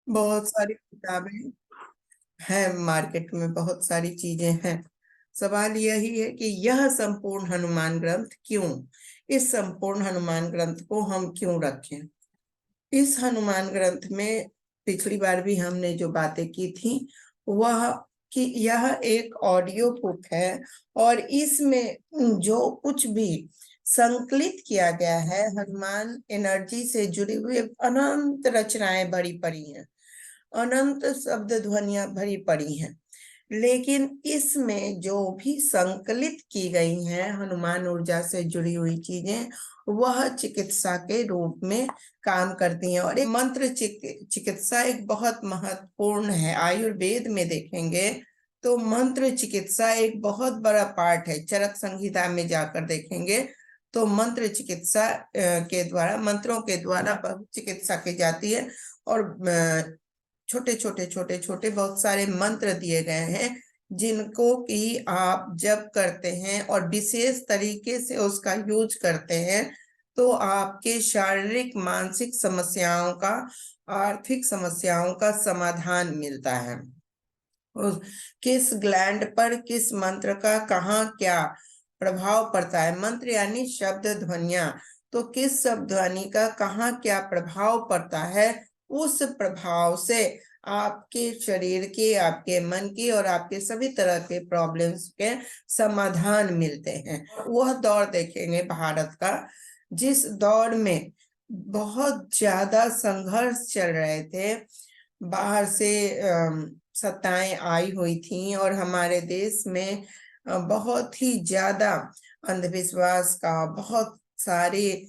बहुत सारी किताबें हैं मार्केट में, बहुत सारी चीजें हैं। सवाल यही है कि यह संपूर्ण हनुमान ग्रंथ क्यों, इस संपूर्ण हनुमान ग्रंथ को हम क्यों रखें। इस हनुमान ग्रंथ में पिछली बार भी हमने जो बातें की थी वह कि यह एक ऑडियो बुक है और इसमें जो कुछ भी संकलित किया गया है, हनुमान एनर्जी से जुड़ी हुई अनंत रचनाएं भरी पड़ी हैं, अनंत शब्द ध्वनियां भरी पड़ी हैं। लेकिन इसमें जो भी संकलित की गई हैं हनुमान ऊर्जा से जुड़ी हुई चीजें, वह चिकित्सा के रूप में काम करती हैं। और एक मंत्र चिकित्सा एक बहुत महत्वपूर्ण है। आयुर्वेद में देखेंगे तो मंत्र चिकित्सा एक बहुत बड़ा पार्ट है। चरक संहिता में जाकर देखेंगे तो मंत्र चिकित्सा के द्वारा, मंत्रों के द्वारा चिकित्सा की जाती है। और छोटे छोटे छोटे छोटे बहुत सारे मंत्र दिए गए हैं जिनको कि आप जब करते हैं और विशेष तरीके से उसका यूज करते हैं तो आपके शारीरिक मानसिक समस्याओं का, आर्थिक समस्याओं का समाधान मिलता है। किस ग्लैंड पर किस मंत्र का कहाँ क्या प्रभाव पड़ता है, मंत्र यानी शब्द ध्वनिया, तो किस शब्द ध्वनि का कहाँ क्या प्रभाव पड़ता है, उस प्रभाव से आपके शरीर के, आपके मन की और आपके सभी तरह के प्रॉब्लम्स के समाधान मिलते हैं। वह दौर देखेंगे भारत का जिस दौर में बहुत ज्यादा संघर्ष चल रहे थे, बाहर से सत्ताएं आई हुई थी और हमारे देश में बहुत ही ज्यादा अंधविश्वास का, बहुत सारे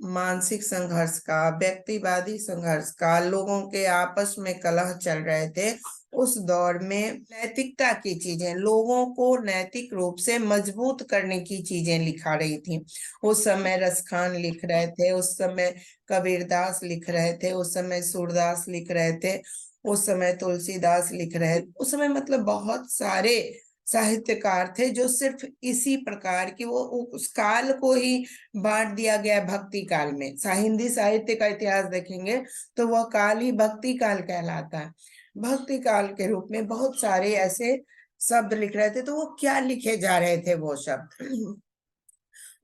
मानसिक संघर्ष का, व्यक्तिवादी संघर्ष का, लोगों के आपस में कलह चल रहे थे। उस दौर में नैतिकता की चीजें, लोगों को नैतिक रूप से मजबूत करने की चीजें लिखा रही थी। उस समय रसखान लिख रहे थे, उस समय कबीरदास लिख रहे थे, उस समय सूरदास लिख रहे थे, उस समय तुलसीदास लिख रहे, उस समय मतलब बहुत सारे साहित्यकार थे जो सिर्फ इसी प्रकार की, वो उस काल को ही बांट दिया गया भक्ति काल में। हिंदी साहित्य का इतिहास देखेंगे तो वह काल ही भक्ति काल कहलाता है। भक्ति काल के रूप में बहुत सारे ऐसे शब्द लिख रहे थे। तो वो क्या लिखे जा रहे थे वो शब्द,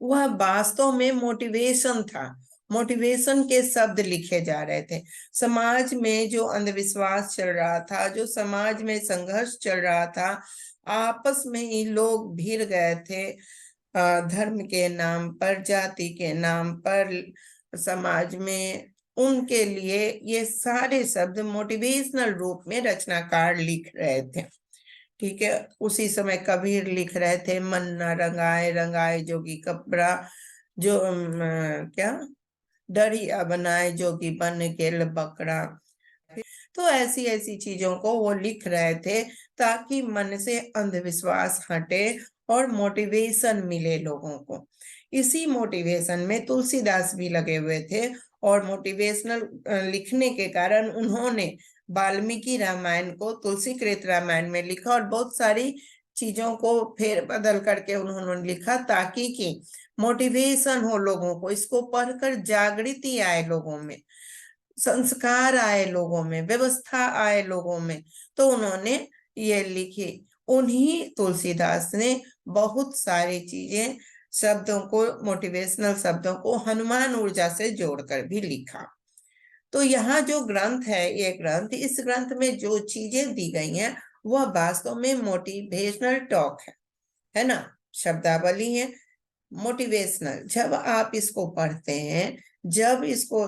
वह वास्तव में मोटिवेशन था, मोटिवेशन के शब्द लिखे जा रहे थे। समाज में जो अंधविश्वास चल रहा था, जो समाज में संघर्ष चल रहा था, आपस में ही लोग भिड़ गए थे धर्म के नाम पर, जाति के नाम पर, समाज में, उनके लिए ये सारे शब्द मोटिवेशनल रूप में रचनाकार लिख रहे थे। ठीक है, उसी समय कबीर लिख रहे थे, मन न रंगाए रंगाए जोगी कपड़ा, जो क्या डरिया बनाए जोगी बन गेल बकरा। तो ऐसी ऐसी चीजों को वो लिख रहे थे ताकि मन से अंधविश्वास हटे और मोटिवेशन मिले लोगों को। इसी मोटिवेशन में तुलसीदास भी लगे हुए थे और मोटिवेशनल लिखने के कारण उन्होंने वाल्मीकि रामायण को तुलसीकृत रामायण में लिखा और बहुत सारी चीजों को फेर बदल करके उन्होंने लिखा ताकि कि मोटिवेशन हो लोगों को, इसको पढ़कर जागृति आए लोगों में, संस्कार आए लोगों में, व्यवस्था आए लोगों में। तो उन्होंने ये लिखी। उन्हीं तुलसीदास ने बहुत सारी चीजें, शब्दों को, मोटिवेशनल शब्दों को हनुमान ऊर्जा से जोड़कर भी लिखा। तो यहाँ जो ग्रंथ है, ये ग्रंथ, इस ग्रंथ में जो चीजें दी गई हैं वह वास्तव में मोटिवेशनल टॉक है ना, शब्दावली है मोटिवेशनल। जब आप इसको पढ़ते हैं, जब इसको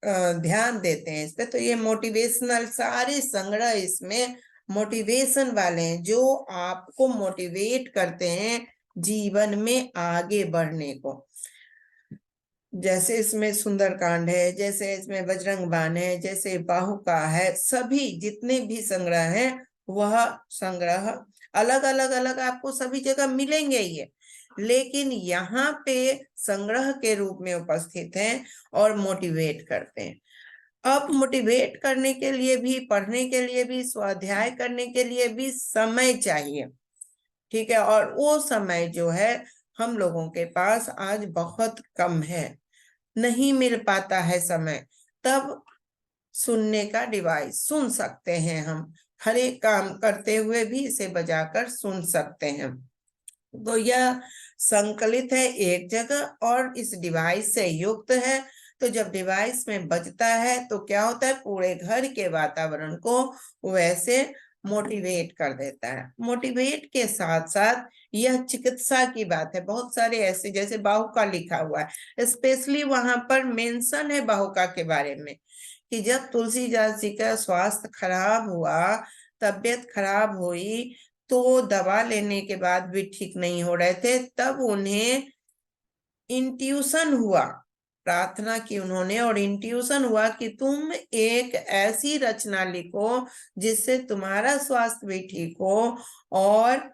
ध्यान देते हैं इस पे, तो ये मोटिवेशनल सारे संग्रह इसमें मोटिवेशन वाले हैं, जो आपको मोटिवेट करते हैं जीवन में आगे बढ़ने को। जैसे इसमें सुंदरकांड है, जैसे इसमें बजरंग बाण है, जैसे बाहुका है, सभी जितने भी संग्रह हैं वह संग्रह अलग अलग अलग आपको सभी जगह मिलेंगे ये, लेकिन यहाँ पे संग्रह के रूप में उपस्थित हैं और मोटिवेट करते हैं। अब मोटिवेट करने के लिए भी, पढ़ने के लिए भी, स्वाध्याय करने के लिए भी समय चाहिए। ठीक है, और वो समय जो है हम लोगों के पास आज बहुत कम है, नहीं मिल पाता है समय। तब सुनने का डिवाइस, सुन सकते हैं हम, हर एक काम करते हुए भी इसे बजाकर सुन सकते हैं। तो यह संकलित है एक जगह और इस डिवाइस से युक्त है। तो जब डिवाइस में बजता है तो क्या होता है, पूरे घर के वातावरण को वैसे मोटिवेट कर देता है। मोटिवेट के साथ साथ यह चिकित्सा की बात है। बहुत सारे ऐसे, जैसे बाहुका लिखा हुआ है, स्पेशली वहां पर मेंशन है बाहुका के बारे में कि जब तुलसीदास जी का स्वास्थ्य खराब हुआ, तबीयत खराब हुई, तो दवा लेने के बाद भी ठीक नहीं हो रहे थे, तब उन्हें इंट्यूशन हुआ, प्रार्थना की उन्होंने और इंट्यूशन हुआ कि तुम एक ऐसी रचना लिखो जिससे तुम्हारा स्वास्थ्य भी ठीक हो और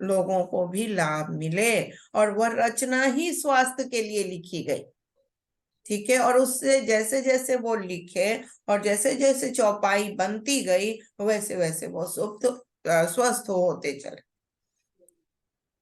लोगों को भी लाभ मिले। और वह रचना ही स्वास्थ्य के लिए लिखी गई, ठीक है। और उससे जैसे जैसे वो लिखे और जैसे जैसे चौपाई बनती गई, वैसे वैसे वो स्वस्थ होते चले।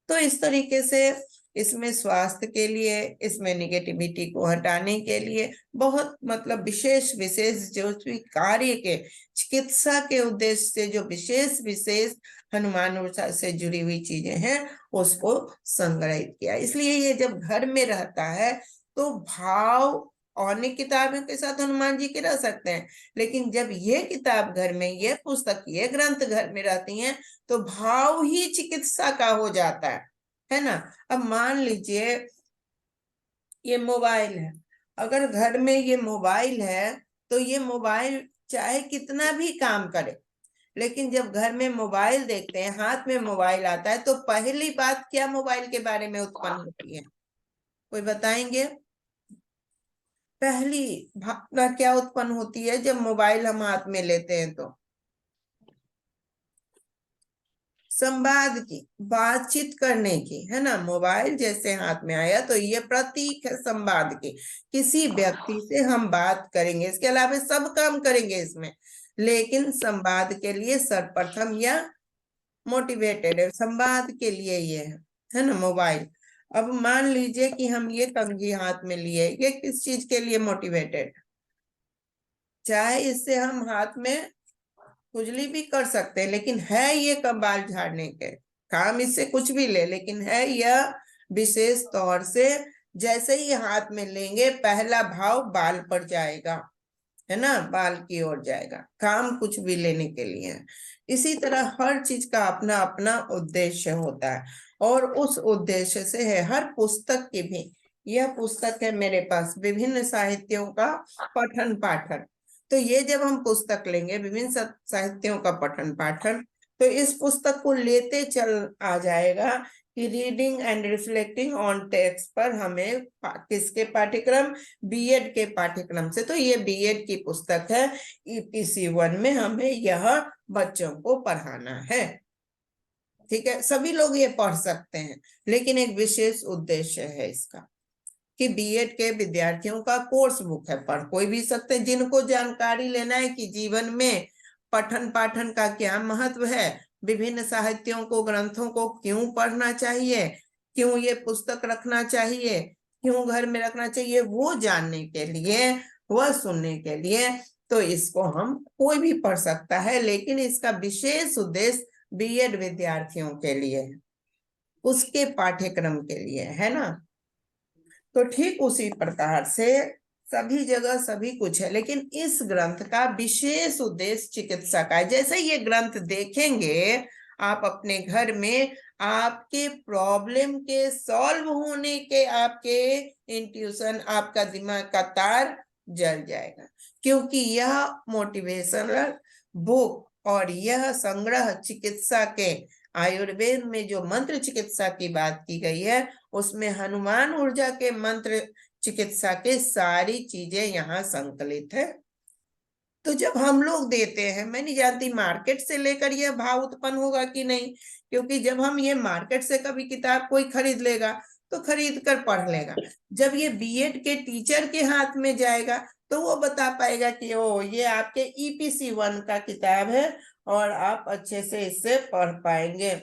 तो इस तरीके से इसमें स्वास्थ्य के लिए, इसमें निगेटिविटी को हटाने के लिए बहुत मतलब विशेष विशेष जो भी कार्य के, चिकित्सा के उद्देश्य से जो विशेष विशेष हनुमान ऊर्जा से जुड़ी हुई चीजें हैं उसको संग्रहित किया। इसलिए ये जब घर में रहता है तो भाव अन्य किताबों के साथ हनुमान जी के रह सकते हैं, लेकिन जब ये किताब घर में, ये पुस्तक, ये ग्रंथ घर में रहती हैं तो भाव ही चिकित्सा का हो जाता है ना। अब मान लीजिए ये मोबाइल है, अगर घर में ये मोबाइल है तो ये मोबाइल चाहे कितना भी काम करे, लेकिन जब घर में मोबाइल देखते हैं, हाथ में मोबाइल आता है, तो पहली बात क्या मोबाइल के बारे में उत्पन्न होती है, कोई बताएंगे? पहली भावना क्या उत्पन्न होती है जब मोबाइल हम हाथ में लेते हैं? तो संवाद की, बातचीत करने की, है ना। मोबाइल जैसे हाथ में आया तो ये प्रतीक है संवाद की, किसी व्यक्ति से हम बात करेंगे, इसके अलावा सब काम करेंगे इसमें, लेकिन संवाद के लिए सर्वप्रथम यह मोटिवेटेड है, संवाद के लिए ये है ना मोबाइल। अब मान लीजिए कि हम ये कंघी हाथ में लिए, ये किस चीज के लिए मोटिवेटेड? चाहे इससे हम हाथ में खुजली भी कर सकते हैं, लेकिन है ये बाल झाड़ने के काम, इससे कुछ भी ले, लेकिन है यह विशेष तौर से, जैसे ही हाथ में लेंगे पहला भाव बाल पर जाएगा, है ना, बाल की ओर जाएगा, काम कुछ भी लेने के लिए। इसी तरह हर चीज का अपना अपना उद्देश्य होता है और उस उद्देश्य से है हर पुस्तक की भी। यह पुस्तक है मेरे पास विभिन्न साहित्यों का पठन पाठन। तो ये जब हम पुस्तक लेंगे विभिन्न साहित्यों का पठन पाठन, तो इस पुस्तक को लेते चल आ जाएगा कि reading and reflecting on text पर हमें किसके पाठ्यक्रम, बीएड के पाठ्यक्रम से। तो ये बीएड की पुस्तक है, ईपीसी 1 में हमें यह बच्चों को पढ़ाना है, ठीक है। सभी लोग ये पढ़ सकते हैं, लेकिन एक विशेष उद्देश्य है इसका कि बीएड के विद्यार्थियों का कोर्स बुक है, पढ़ कोई भी सकते हैं। जिनको जानकारी लेना है कि जीवन में पठन पाठन का क्या महत्व है, विभिन्न साहित्यों को, ग्रंथों को क्यों पढ़ना चाहिए, क्यों ये पुस्तक रखना चाहिए, क्यों घर में रखना चाहिए, वो जानने के लिए, वह सुनने के लिए, तो इसको हम कोई भी पढ़ सकता है, लेकिन इसका विशेष उद्देश्य बीएड विद्यार्थियों के लिए, उसके पाठ्यक्रम के लिए, है ना। तो ठीक उसी प्रकार से सभी जगह सभी कुछ है, लेकिन इस ग्रंथ का विशेष उद्देश्य चिकित्सा का है। जैसे ये ग्रंथ देखेंगे आप अपने घर में, आपके प्रॉब्लम के सॉल्व होने के, आपके इंट्यूशन, आपका दिमाग का तार जल जाएगा, क्योंकि यह मोटिवेशनल बुक और यह संग्रह चिकित्सा के, आयुर्वेद में जो मंत्र चिकित्सा की बात की गई है उसमें हनुमान ऊर्जा के मंत्र चिकित्सा के सारी चीजें यहाँ संकलित है। तो जब हम लोग देते हैं, मैं नहीं जानती मार्केट से लेकर यह भाव उत्पन्न होगा कि नहीं, क्योंकि जब हम ये मार्केट से कभी किताब कोई खरीद लेगा तो खरीद कर पढ़ लेगा, जब ये बीएड के टीचर के हाथ में जाएगा तो वो बता पाएगा कि ओ ये आपके ईपीसी 1 का किताब है और आप अच्छे से इससे पढ़ पाएंगे,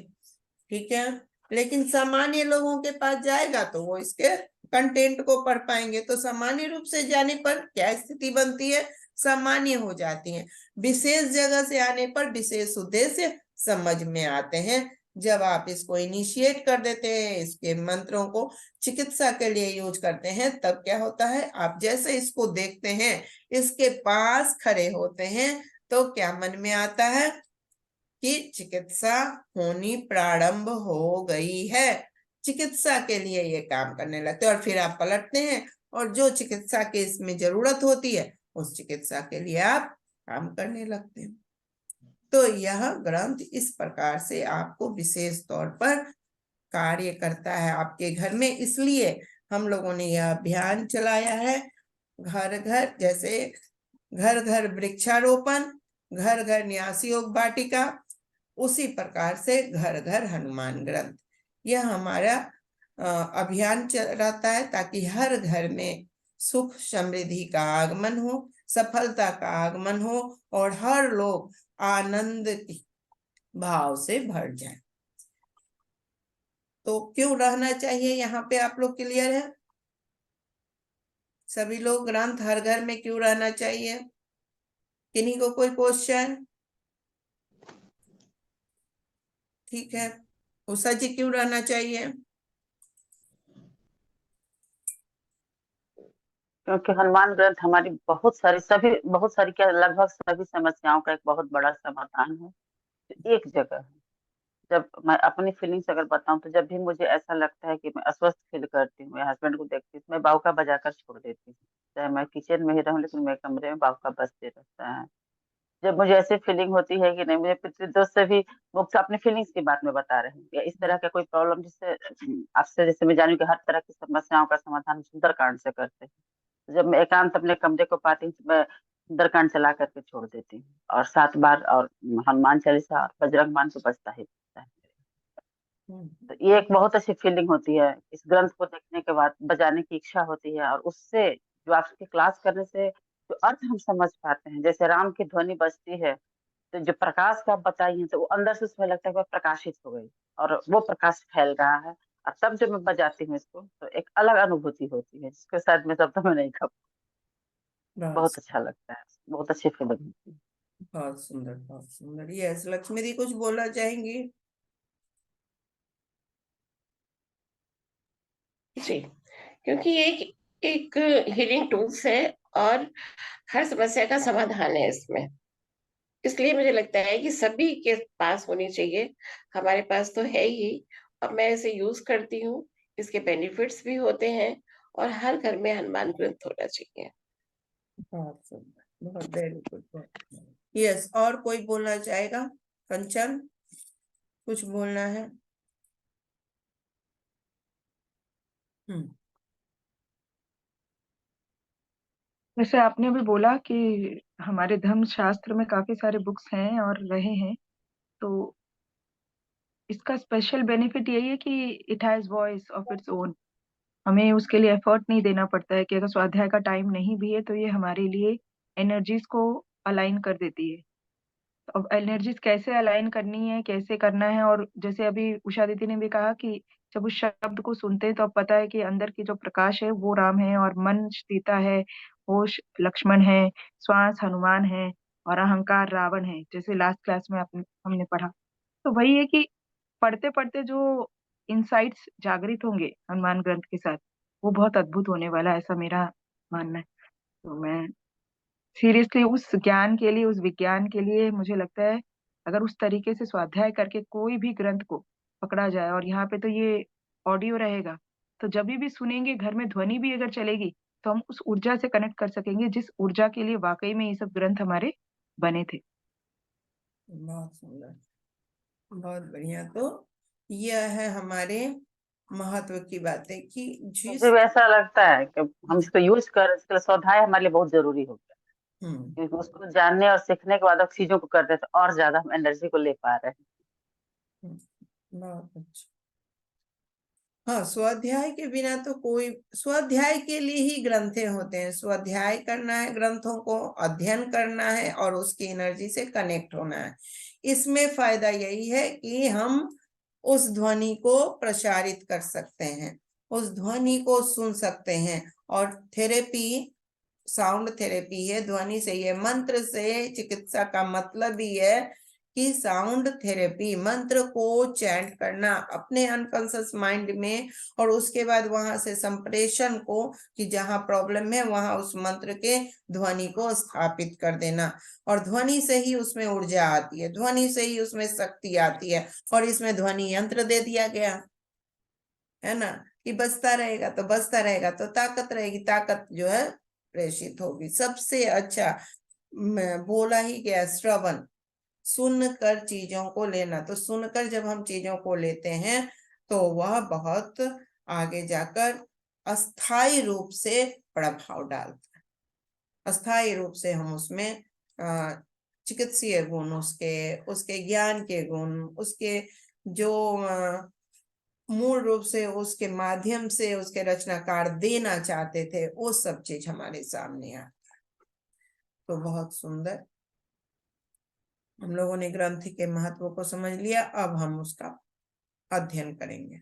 ठीक है। लेकिन सामान्य लोगों के पास जाएगा तो वो इसके कंटेंट को पढ़ पाएंगे। तो सामान्य रूप से जाने पर क्या स्थिति बनती है, सामान्य हो जाती हैं। विशेष जगह से आने पर विशेष उद्देश्य समझ में आते हैं। जब आप इसको इनिशिएट कर देते हैं, इसके मंत्रों को चिकित्सा के लिए यूज करते हैं, तब क्या होता है, आप जैसे इसको देखते हैं, इसके पास खड़े होते हैं, तो क्या मन में आता है कि चिकित्सा होनी प्रारंभ हो गई है। चिकित्सा के लिए ये काम करने लगते हैं और फिर आप पलटते हैं और जो चिकित्सा के इसमें जरूरत होती है उस चिकित्सा के लिए आप काम करने लगते हैं। तो यह ग्रंथ इस प्रकार से आपको विशेष तौर पर कार्य करता है आपके घर में। इसलिए हम लोगों ने यह अभियान चलाया है, घर घर, जैसे घर घर वृक्षारोपण, घर घर न्यास योग वाटिका, उसी प्रकार से घर घर हनुमान ग्रंथ। यह हमारा अभियान चल रहता है ताकि हर घर में सुख समृद्धि का आगमन हो, सफलता का आगमन हो और हर लोग आनंद भाव से भर जाए। तो क्यों रहना चाहिए यहाँ पे, आप लोग क्लियर है? सभी लोग ग्रंथ हर घर में क्यों रहना चाहिए? किन्हीं को कोई क्वेश्चन? ठीक है, उषा जी क्यों रहना चाहिए? क्योंकि हनुमान ग्रंथ हमारी बहुत सारी क्या लगभग सभी समस्याओं का एक बहुत बड़ा समाधान है। तो एक जगह है। जब मैं अपनी फीलिंग्स अगर बताऊं तो जब भी मुझे ऐसा लगता है कि मैं अस्वस्थ फील करती हूँ, मेरे हस्बैंड को देखती हूँ, मैं बावका बजाकर छोड़ देती हूँ। चाहे मैं किचन में ही रहूं लेकिन मेरे कमरे में बावका बजते रहता है। जब मुझे ऐसी फीलिंग होती है कि नहीं, मुझे पितृ दोष से भी मुक्त, अपनी फीलिंग्स की बात में बता रहे हैं, या इस तरह का कोई प्रॉब्लम जिससे आपसे, जैसे मैं जानू कि हर तरह की समस्याओं का समाधान सुंदरकांड से करते हैं। जब मैं एकांत अपने कमरे को पाती हूँ तो मैं सुंदरकांड चला करके छोड़ देती हूँ, और 7 बार और हनुमान चालीसा और बजरंग बाण तो बजता ही रहता है। तो ये एक बहुत अच्छी फीलिंग होती है। इस ग्रंथ को देखने के बाद बजाने की इच्छा होती है, और उससे जो आपके क्लास करने से जो अर्थ हम समझ पाते हैं, जैसे राम की ध्वनि बजती है तो जो प्रकाश का आप बताइए तो वो अंदर से उसमें लगता है कि मैं प्रकाशित हो गई और वो प्रकाश फैल रहा है। और तब जब मैं बजाती हूँ इसको तो एक अलग अनुभूति होती है जिसके साथ मैं शब्दों में नहीं कह, बहुत अच्छा लगता है, बहुत अच्छी फीलिंग होती है। बहुत सुंदर, बहुत सुंदर। यस, लक्ष्मी दी कुछ बोलना चाहेंगी? जी, क्योंकि ये एक हीलिंग टूल्स है और हर समस्या का समाधान है इसमें। इसलिए मुझे लगता है कि सभी के पास होनी चाहिए। हमारे पास तो है ही, और मैं इसे यूज करती हूँ। इसके बेनिफिट्स भी होते हैं और हर घर में हनुमान ग्रंथ होना चाहिए। बहुत सुंदर, बहुत वेरी गुड। यस, और कोई बोलना चाहेगा? कंचन, कुछ बोलना है? वैसे आपने अभी बोला कि हमारे धर्म शास्त्र में काफी सारे बुक्स हैं और रहे हैं, तो इसका स्पेशल बेनिफिट यही है कि it has voice of its own. हमें उसके लिए एफर्ट नहीं देना पड़ता है कि अगर स्वाध्याय का टाइम नहीं भी है तो ये हमारे लिए एनर्जीज को अलाइन कर देती है। अब एनर्जीज कैसे अलाइन करनी है, कैसे करना है, और जैसे अभी उषा दीदी ने भी कहा कि जब उस शब्द को सुनते हैं तो अब पता है कि अंदर की जो प्रकाश है वो राम है, और मन सीता है, होश लक्ष्मण है, श्वास हनुमान है, और अहंकार रावण है, जैसे लास्ट क्लास में हमने पढ़ा। तो वही है कि पढ़ते पढ़ते जो इंसाइट्स जागृत होंगे हनुमान ग्रंथ के साथ, वो बहुत अद्भुत होने वाला है, ऐसा मेरा मानना है। तो मैं सीरियसली उस ज्ञान के लिए, उस विज्ञान के लिए, मुझे लगता है अगर उस तरीके से स्वाध्याय करके कोई भी ग्रंथ को पकड़ा जाए, और यहाँ पे तो ये ऑडियो रहेगा, तो जब भी सुनेंगे घर में ध्वनि भी अगर चलेगी तो हम उस ऊर्जा से कनेक्ट कर सकेंगे जिस ऊर्जा के लिए वाकई में ये सब ग्रंथ हमारे बने थे। बहुत सुंदर, बहुत बढ़िया। तो यह है हमारे महत्व की बातें कि जिस मुझे भी ऐसा लगता है कि हम इसको यूज कर, इसके लिए स्वाध्याय हमारे लिए बहुत जरूरी हो गया, क्योंकि उसको जानने और सीखने के बाद अब चीजों को करते तो और ज्यादा हम एनर्जी को ले पा रहे हैं। बहुत अच्छा। हाँ, स्वाध्याय के बिना तो कोई, स्वाध्याय के लिए ही ग्रंथे होते हैं। स्वाध्याय करना है, ग्रंथों को अध्ययन करना है और उसकी एनर्जी से कनेक्ट होना है। इसमें फायदा यही है कि हम उस ध्वनि को प्रसारित कर सकते हैं, उस ध्वनि को सुन सकते हैं, और थेरेपी साउंड थेरेपी है, ध्वनि से ही है। मंत्र से चिकित्सा का मतलब ही है कि साउंड थेरेपी, मंत्र को चैंट करना अपने अनकॉन्शियस माइंड में, और उसके बाद वहां से संप्रेषण को, कि जहां प्रॉब्लम है वहां उस मंत्र के ध्वनि को स्थापित कर देना। और ध्वनि से ही उसमें ऊर्जा आती है, ध्वनि से ही उसमें शक्ति आती है। और इसमें ध्वनि यंत्र दे दिया गया है ना, कि बजता रहेगा तो बजता रहेगा तो ताकत रहेगी, ताकत जो है प्रेषित होगी। सबसे अच्छा बोला ही गया श्रवण, सुनकर चीजों को लेना। तो सुनकर जब हम चीजों को लेते हैं तो वह बहुत आगे जाकर अस्थायी रूप से प्रभाव डालता है। अस्थायी रूप से हम उसमें चिकित्सीय गुण, उसके ज्ञान के गुण, उसके जो मूल रूप से उसके माध्यम से उसके रचनाकार देना चाहते थे, वो सब चीज हमारे सामने आता है। तो बहुत सुंदर हम लोगों ने ग्रंथ के महत्व को समझ लिया। अब हम उसका अध्ययन करेंगे।